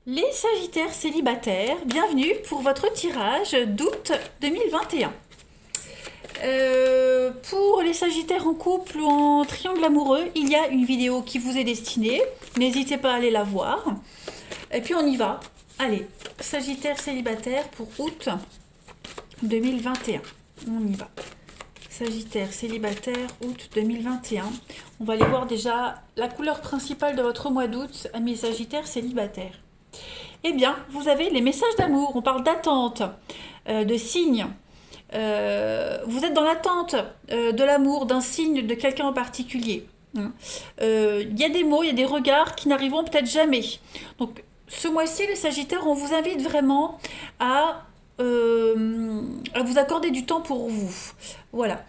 Les Sagittaires célibataires, bienvenue pour votre tirage d'août 2021. Pour les Sagittaires en couple ou en triangle amoureux, il y a une vidéo qui vous est destinée. N'hésitez pas à aller la voir. Et puis on y va. Allez, Sagittaire célibataire pour août 2021. On y va. Sagittaire célibataire août 2021. On va aller voir déjà la couleur principale de votre mois d'août, amis Sagittaires célibataires. Eh bien, vous avez les messages d'amour. On parle d'attente, de signes. Vous êtes dans l'attente de l'amour, d'un signe de quelqu'un en particulier. Il y a des mots, il y a des regards qui n'arriveront peut-être jamais. Donc, ce mois-ci, les Sagittaires, on vous invite vraiment à vous accorder du temps pour vous. Voilà.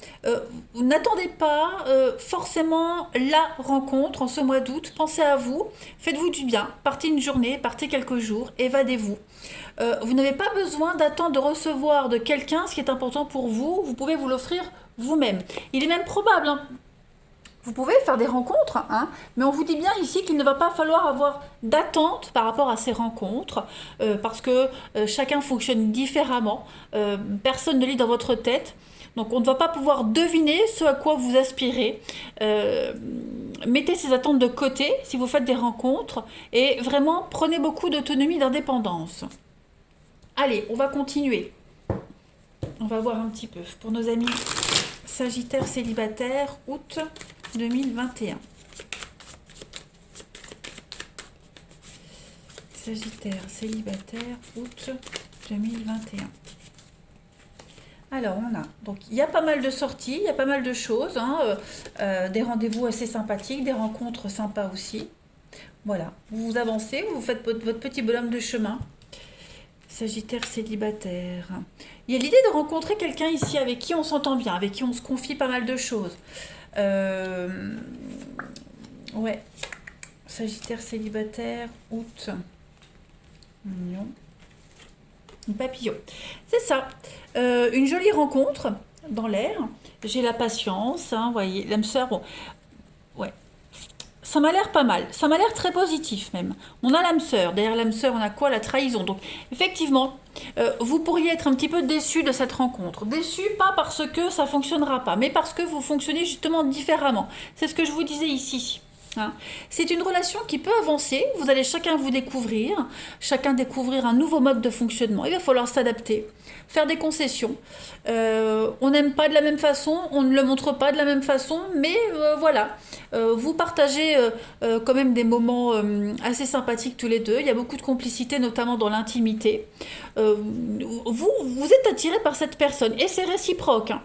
N'attendez pas forcément la rencontre en ce mois d'août. Pensez à vous, faites-vous du bien, partez une journée, partez quelques jours, évadez-vous. Vous n'avez pas besoin d'attendre de recevoir de quelqu'un ce qui est important pour vous. Vous pouvez vous l'offrir vous-même. Il est même probable, hein, vous pouvez faire des rencontres, hein, mais on vous dit bien ici qu'il ne va pas falloir avoir d'attente par rapport à ces rencontres, parce que chacun fonctionne différemment, personne ne lit dans votre tête, donc on ne va pas pouvoir deviner ce à quoi vous aspirez. Mettez ces attentes de côté si vous faites des rencontres, et vraiment prenez beaucoup d'autonomie, d'indépendance. Allez, on va continuer. On va voir un petit peu pour nos amis Sagittaires célibataires, août 2021. Sagittaire célibataire, août 2021. Alors, donc il y a pas mal de sorties, il y a pas mal de choses, hein, des rendez-vous assez sympathiques, des rencontres sympas aussi. Voilà, vous avancez, vous faites votre petit bonhomme de chemin. Sagittaire célibataire. Il y a l'idée de rencontrer quelqu'un ici avec qui on s'entend bien, avec qui on se confie pas mal de choses. Ouais. Sagittaire célibataire, août. Mignon. Un papillon. C'est ça. Une jolie rencontre dans l'air. J'ai la patience, hein, vous voyez, l'âme sœur, bon. Ouais. Ça m'a l'air pas mal. Ça m'a l'air très positif même. On a l'âme sœur. Derrière l'âme sœur, on a quoi? La trahison. Donc, effectivement, vous pourriez être un petit peu déçu de cette rencontre. Déçu, pas parce que ça fonctionnera pas, mais parce que vous fonctionnez justement différemment. C'est ce que je vous disais ici. Hein. C'est une relation qui peut avancer. Vous allez chacun vous découvrir, chacun découvrir un nouveau mode de fonctionnement. Il va falloir s'adapter, faire des concessions. On n'aime pas de la même façon, on ne le montre pas de la même façon, mais voilà. Vous partagez quand même des moments assez sympathiques tous les deux. Il y a beaucoup de complicité, notamment dans l'intimité. Vous êtes attiré par cette personne et c'est réciproque. Hein.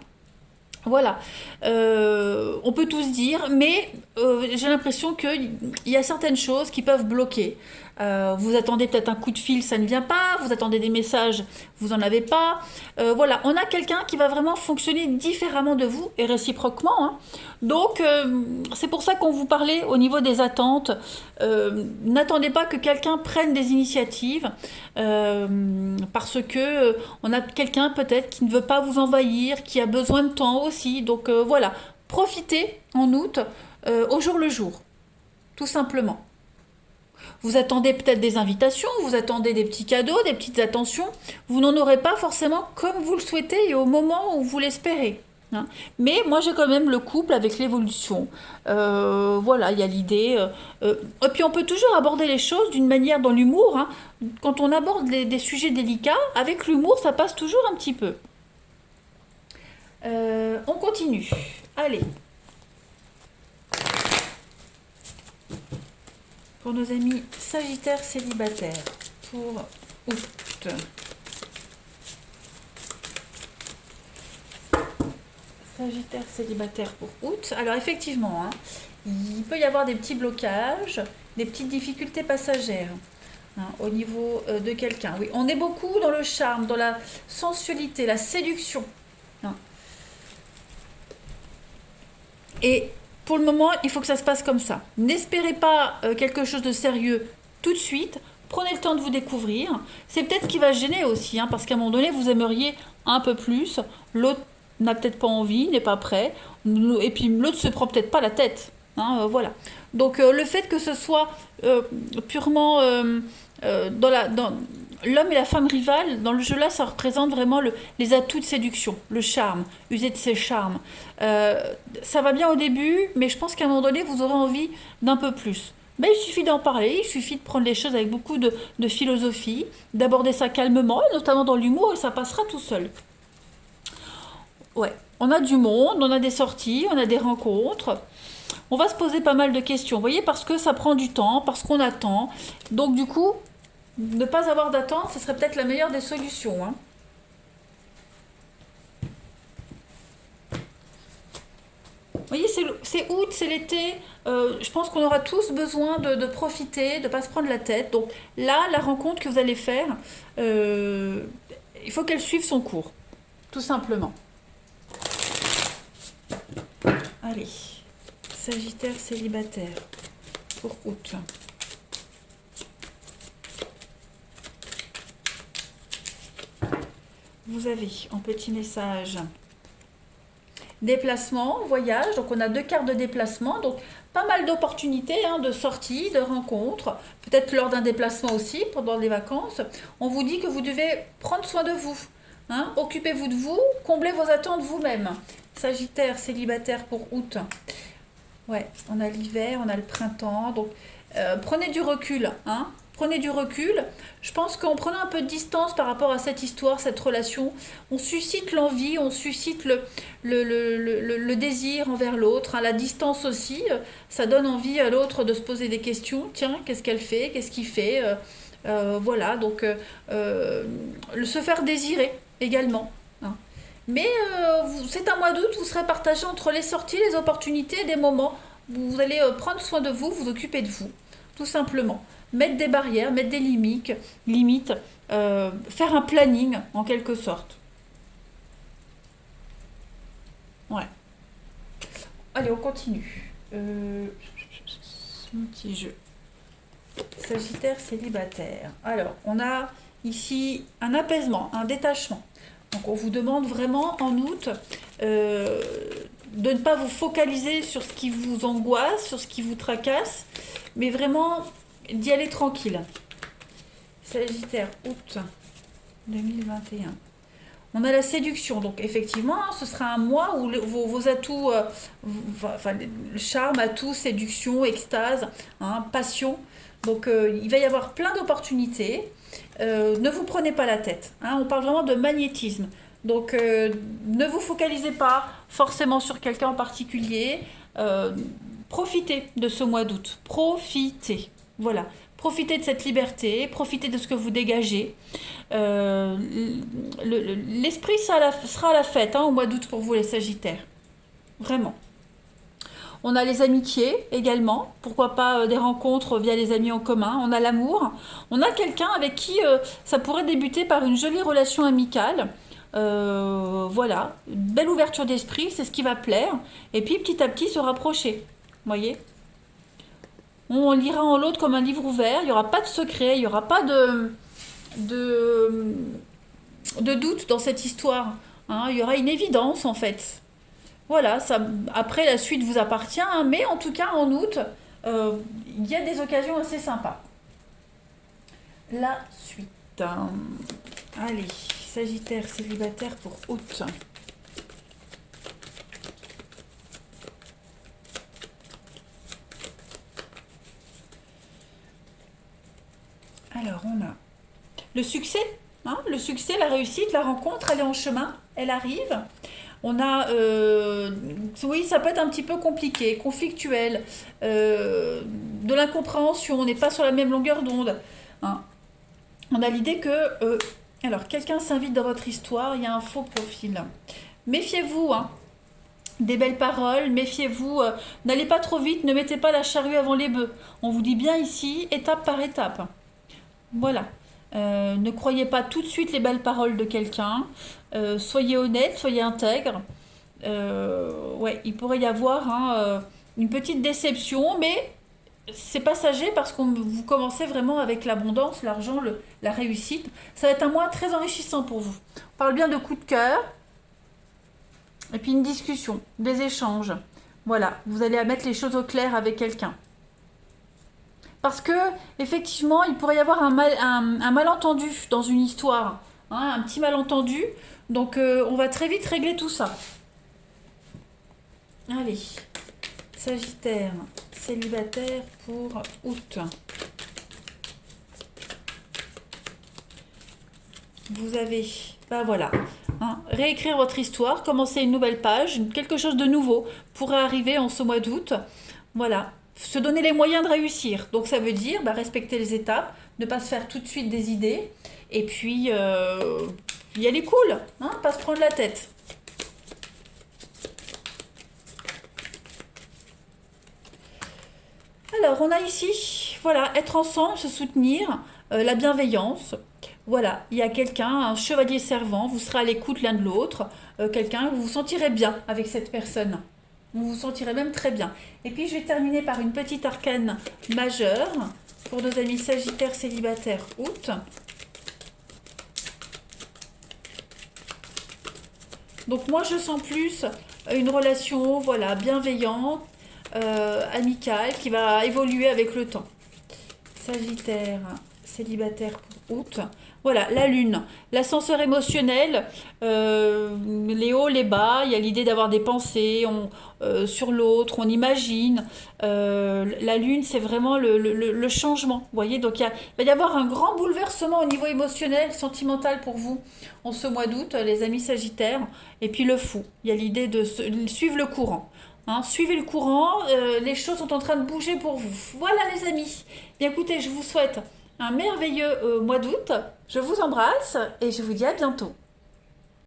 Voilà, on peut tous dire, mais j'ai l'impression qu'il y a certaines choses qui peuvent bloquer. Vous attendez peut-être un coup de fil, ça ne vient pas. Vous attendez des messages, vous n'en avez pas. Voilà, on a quelqu'un qui va vraiment fonctionner différemment de vous et réciproquement. Hein. Donc, c'est pour ça qu'on vous parlait au niveau des attentes. N'attendez pas que quelqu'un prenne des initiatives parce que on a quelqu'un peut-être qui ne veut pas vous envahir, qui a besoin de temps aussi. Donc voilà, profitez en août au jour le jour, tout simplement. Vous attendez peut-être des invitations, vous attendez des petits cadeaux, des petites attentions. Vous n'en aurez pas forcément comme vous le souhaitez et au moment où vous l'espérez. Hein. Mais moi j'ai quand même le couple avec l'évolution. Voilà, il y a l'idée. Et puis on peut toujours aborder les choses d'une manière dans l'humour. Hein. Quand on aborde des sujets délicats, avec l'humour ça passe toujours un petit peu. On continue. Allez. Pour nos amis Sagittaires célibataires, pour août. Sagittaire célibataire pour août. Alors effectivement, hein, il peut y avoir des petits blocages, des petites difficultés passagères. Hein, au niveau de quelqu'un. Oui, on est beaucoup dans le charme, dans la sensualité, la séduction. Hein. Et pour le moment, il faut que ça se passe comme ça. N'espérez pas quelque chose de sérieux tout de suite. Prenez le temps de vous découvrir. C'est peut-être ce qui va gêner aussi, hein, parce qu'à un moment donné, vous aimeriez un peu plus. L'autre n'a peut-être pas envie, n'est pas prêt. Et puis l'autre se prend peut-être pas la tête. Hein, voilà. Donc le fait que ce soit purement dans l'homme et la femme rivale, dans le jeu là, ça représente vraiment les atouts de séduction, le charme, user de ses charmes. Ça va bien au début, mais je pense qu'à un moment donné, vous aurez envie d'un peu plus. Mais il suffit d'en parler, il suffit de prendre les choses avec beaucoup de philosophie, d'aborder ça calmement, notamment dans l'humour, et ça passera tout seul. Ouais, on a du monde, on a des sorties, on a des rencontres. On va se poser pas mal de questions, vous voyez, parce que ça prend du temps, parce qu'on attend. Donc du coup, ne pas avoir d'attente, ce serait peut-être la meilleure des solutions, hein. Vous voyez, c'est août, c'est l'été. Je pense qu'on aura tous besoin de profiter, de ne pas se prendre la tête. Donc là, la rencontre que vous allez faire, il faut qu'elle suive son cours, tout simplement. Allez, Sagittaire célibataire pour août. Vous avez en petit message déplacement, voyage. Donc on a 2 cartes de déplacement. Donc pas mal d'opportunités, hein, de sorties, de rencontres. Peut-être lors d'un déplacement aussi, pendant les vacances. On vous dit que vous devez prendre soin de vous, hein. Occupez-vous de vous, comblez vos attentes vous-même. Sagittaire célibataire pour août. Ouais, on a l'hiver, on a le printemps. Donc prenez du recul, hein. Prenez du recul. Je pense qu'en prenant un peu de distance par rapport à cette histoire, cette relation, on suscite l'envie, on suscite le désir envers l'autre, hein. La distance aussi, ça donne envie à l'autre de se poser des questions. Tiens, qu'est-ce qu'elle fait? Qu'est-ce qu'il fait? Voilà, donc se faire désirer également, hein. Mais c'est un mois d'août, vous serez partagé entre les sorties, les opportunités, des moments où vous allez prendre soin de vous, vous occuper de vous, tout simplement. Mettre des barrières, mettre des limites, faire un planning en quelque sorte. Ouais. Allez, on continue. Mon petit jeu. Sagittaire célibataire. Alors, on a ici un apaisement, un détachement. Donc, on vous demande vraiment en août de ne pas vous focaliser sur ce qui vous angoisse, sur ce qui vous tracasse, mais vraiment d'y aller tranquille. Sagittaire, août 2021. On a la séduction, donc effectivement, hein, ce sera un mois où vos atouts, enfin, le charme, atouts, séduction, extase, hein, passion. Donc il va y avoir plein d'opportunités. Ne vous prenez pas la tête, hein, on parle vraiment de magnétisme. Donc ne vous focalisez pas forcément sur quelqu'un en particulier. Profitez de ce mois d'août. Profitez. Voilà. Profitez de cette liberté, profitez de ce que vous dégagez. L'esprit sera à la fête, hein, au mois d'août pour vous les Sagittaires. Vraiment. On a les amitiés également, pourquoi pas des rencontres via les amis en commun. On a l'amour. On a quelqu'un avec qui ça pourrait débuter par une jolie relation amicale. Voilà, une belle ouverture d'esprit, c'est ce qui va plaire. Et puis petit à petit se rapprocher. Vous voyez ? On lira en l'autre comme un livre ouvert, il n'y aura pas de secret, il n'y aura pas de doute dans cette histoire, hein. Il y aura une évidence en fait. Voilà, ça, après la suite vous appartient, hein, mais en tout cas en août, il y a des occasions assez sympas. La suite. Allez, Sagittaire célibataire pour août. Alors, on a le succès, hein, le succès, la réussite, la rencontre, elle est en chemin, elle arrive. On a, oui, ça peut être un petit peu compliqué, conflictuel, de l'incompréhension, on n'est pas sur la même longueur d'onde, hein. On a l'idée que, alors, quelqu'un s'invite dans votre histoire, il y a un faux profil. Méfiez-vous, hein, des belles paroles, méfiez-vous, n'allez pas trop vite, ne mettez pas la charrue avant les bœufs. On vous dit bien ici, étape par étape. Voilà. Ne croyez pas tout de suite les belles paroles de quelqu'un. Soyez honnête, soyez intègre. Ouais, il pourrait y avoir, hein, une petite déception, mais c'est passager parce que vous commencez vraiment avec l'abondance, l'argent, la réussite. Ça va être un mois très enrichissant pour vous. On parle bien de coup de cœur. Et puis une discussion, des échanges. Voilà, vous allez mettre les choses au clair avec quelqu'un. Parce que, effectivement, il pourrait y avoir un malentendu dans une histoire, hein, un petit malentendu. Donc, on va très vite régler tout ça. Allez, Sagittaire, célibataire pour août. Vous avez, ben voilà, hein, réécrire votre histoire, commencer une nouvelle page, quelque chose de nouveau pourrait arriver en ce mois d'août. Voilà, se donner les moyens de réussir. Donc ça veut dire respecter les étapes, ne pas se faire tout de suite des idées, et puis y aller cool, hein, pas se prendre la tête. Alors, on a ici, voilà, être ensemble, se soutenir, la bienveillance. Voilà, il y a quelqu'un, un chevalier servant, vous serez à l'écoute l'un de l'autre, quelqu'un, vous vous sentirez bien avec cette personne. Vous vous sentirez même très bien. Et puis, je vais terminer par une petite arcane majeure pour nos amis Sagittaires célibataires août. Donc, moi, je sens plus une relation, voilà, bienveillante, amicale, qui va évoluer avec le temps. Sagittaire, célibataire pour août. Voilà, la lune, l'ascenseur émotionnel, les hauts, les bas, il y a l'idée d'avoir des pensées sur l'autre, on imagine. La lune, c'est vraiment le changement, vous voyez. Donc il va y avoir un grand bouleversement au niveau émotionnel, sentimental pour vous en ce mois d'août, les amis sagittaires. Et puis le fou, il y a l'idée de suivre le courant. Hein, suivez le courant, les choses sont en train de bouger pour vous. Voilà les amis. Bien écoutez, je vous souhaite un merveilleux mois d'août. Je vous embrasse et je vous dis à bientôt.